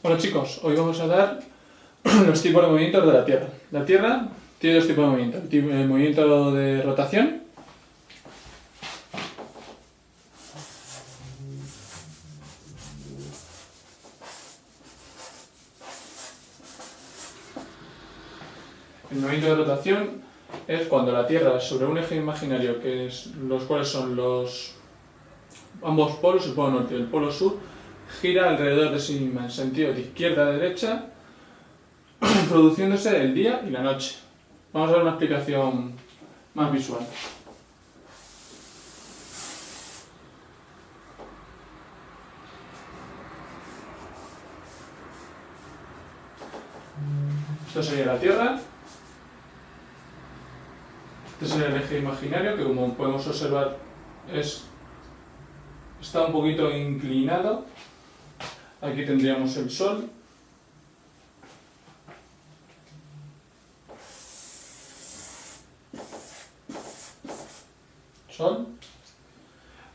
Hola chicos, hoy vamos a dar los tipos de movimientos de la Tierra. La Tierra tiene dos tipos de movimientos. El movimiento de rotación, es cuando la Tierra sobre un eje imaginario, los cuales son ambos polos, el polo norte y el polo sur, gira alrededor de sí misma en sentido de izquierda a derecha, produciéndose el día y la noche. Vamos a ver una explicación más visual. Esto sería la Tierra. Este sería el eje imaginario, que como podemos observar está un poquito inclinado. Aquí tendríamos el Sol.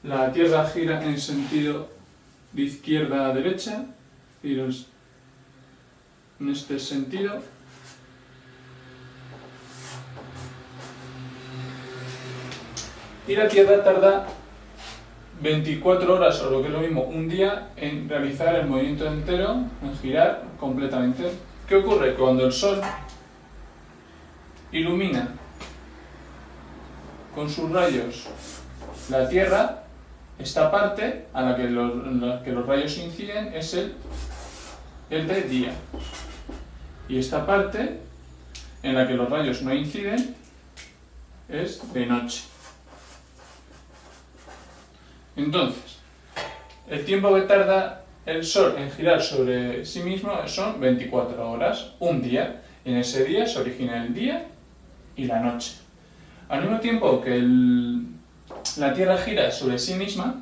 La Tierra gira en sentido de izquierda a derecha, en este sentido. Y la Tierra tarda 24 horas, o lo que es lo mismo, un día, en realizar el movimiento entero, en girar completamente. ¿Qué ocurre? Cuando el Sol ilumina con sus rayos la Tierra, esta parte a la que los rayos inciden es el de día. Y esta parte en la que los rayos no inciden es de noche. Entonces, el tiempo que tarda el Sol en girar sobre sí mismo son 24 horas, un día. Y en ese día se origina el día y la noche. Al mismo tiempo que la Tierra gira sobre sí misma,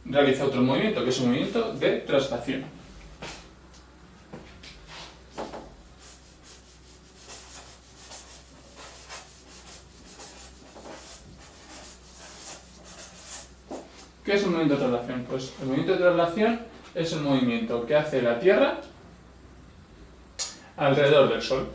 realiza otro movimiento, que es un movimiento de traslación. ¿Qué es el movimiento de traslación? Pues el movimiento de traslación es el movimiento que hace la Tierra alrededor del Sol.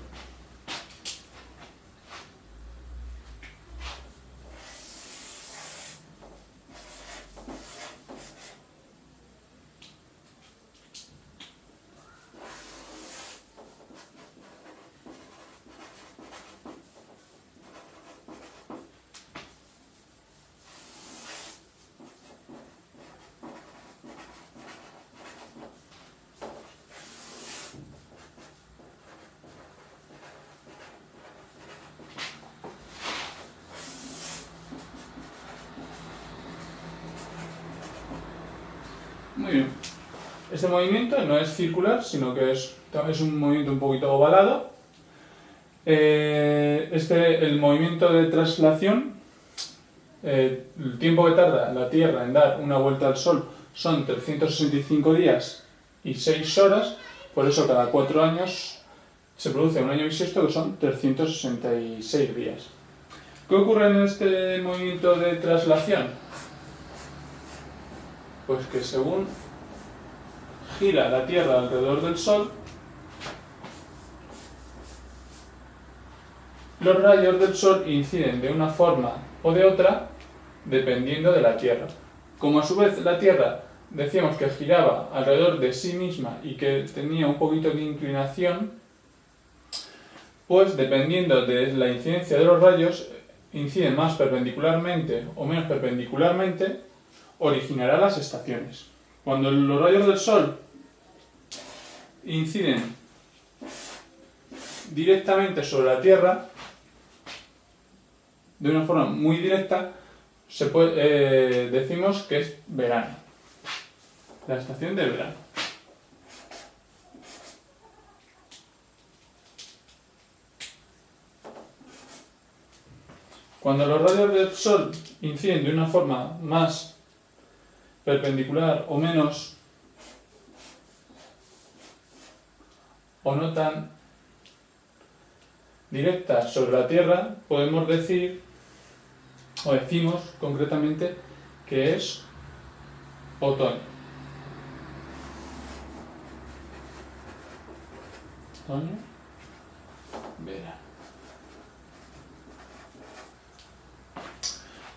Muy bien. Este movimiento no es circular, sino que es un movimiento un poquito ovalado. El movimiento de traslación, el tiempo que tarda la Tierra en dar una vuelta al Sol son 365 días y 6 horas, por eso cada 4 años se produce un año bisiesto, que son 366 días. ¿Qué ocurre en este movimiento de traslación? Pues que según gira la Tierra alrededor del Sol, los rayos del Sol inciden de una forma o de otra dependiendo de la Tierra. Como a su vez la Tierra decíamos que giraba alrededor de sí misma y que tenía un poquito de inclinación, pues dependiendo de la incidencia de los rayos, inciden más perpendicularmente o menos perpendicularmente, originará las estaciones. Cuando los rayos del Sol inciden directamente sobre la Tierra, de una forma muy directa, decimos que es verano, la estación del verano. Cuando los rayos del Sol inciden de una forma más perpendicular o menos, o no tan directa sobre la Tierra, podemos decir, o decimos concretamente, que es otoño. otoño, verano.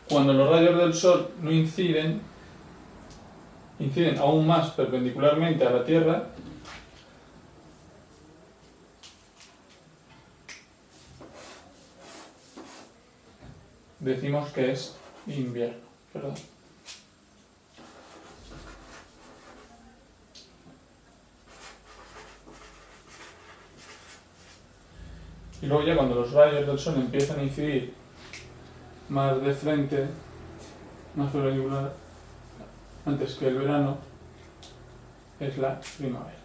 Cuando los rayos del sol no inciden aún más perpendicularmente a la Tierra, decimos que es invierno, ¿verdad? Y luego ya cuando los rayos del sol empiezan a incidir más de frente, más perpendicular, antes que el verano, es la primavera.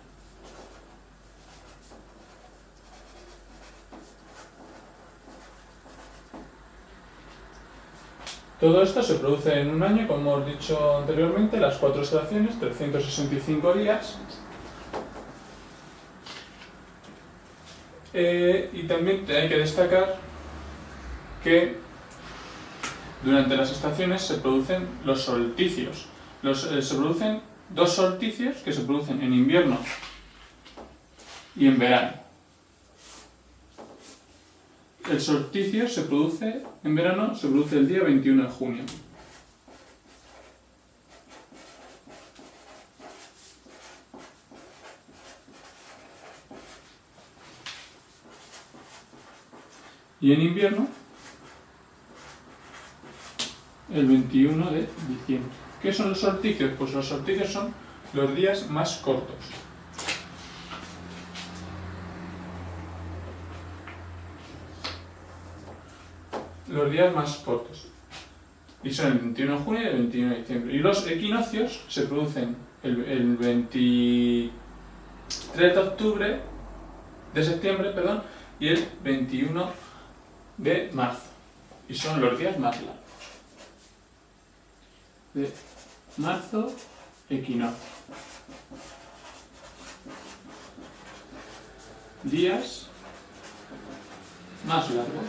Todo esto se produce en un año, como hemos dicho anteriormente, las 4 estaciones, 365 días. Y también hay que destacar que durante las estaciones se producen los solsticios. Se producen 2 solsticios que se producen en invierno y en verano. El solsticio se produce en verano, se produce el día 21 de junio. Y en invierno, el 21 de diciembre. ¿Qué son los solsticios? Pues los solsticios son los días más cortos. Los días más cortos. Y son el 21 de junio y el 21 de diciembre. Y los equinoccios se producen el 23 de septiembre, y el 21 de marzo. Y son los días más largos. De marzo, equinoccio. Días más largos.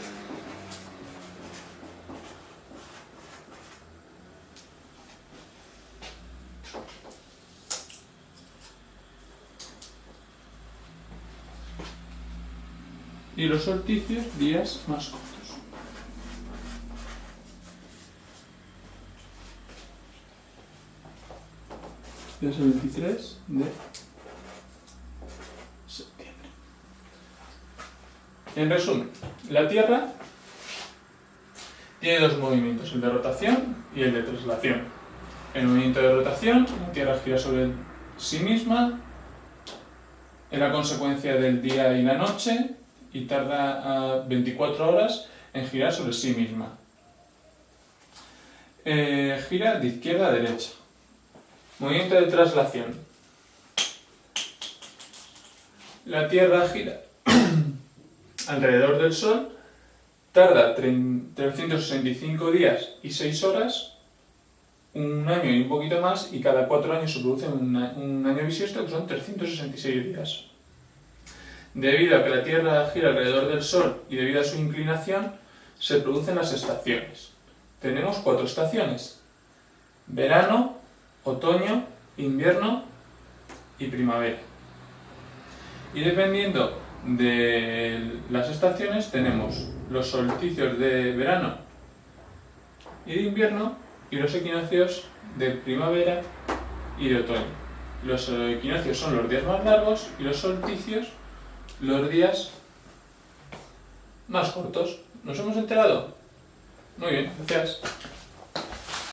Y los solsticios, días más cortos. Es el 23 de septiembre. En resumen, la Tierra tiene 2 movimientos, el de rotación y el de traslación. El movimiento de rotación, la Tierra gira sobre sí misma, es la consecuencia del día y la noche, y tarda 24 horas en girar sobre sí misma. Gira de izquierda a derecha. Movimiento de traslación. La Tierra gira alrededor del Sol, tarda 365 días y 6 horas, un año y un poquito más, y cada 4 años se produce un año bisiesto, que son 366 días. Debido a que la Tierra gira alrededor del Sol y debido a su inclinación, se producen las estaciones. Tenemos 4 estaciones: verano, otoño, invierno y primavera. Y dependiendo de las estaciones tenemos los solsticios de verano y de invierno y los equinoccios de primavera y de otoño. Los equinoccios son los días más largos y los solsticios los días más cortos. ¿Nos hemos enterado? Muy bien, gracias.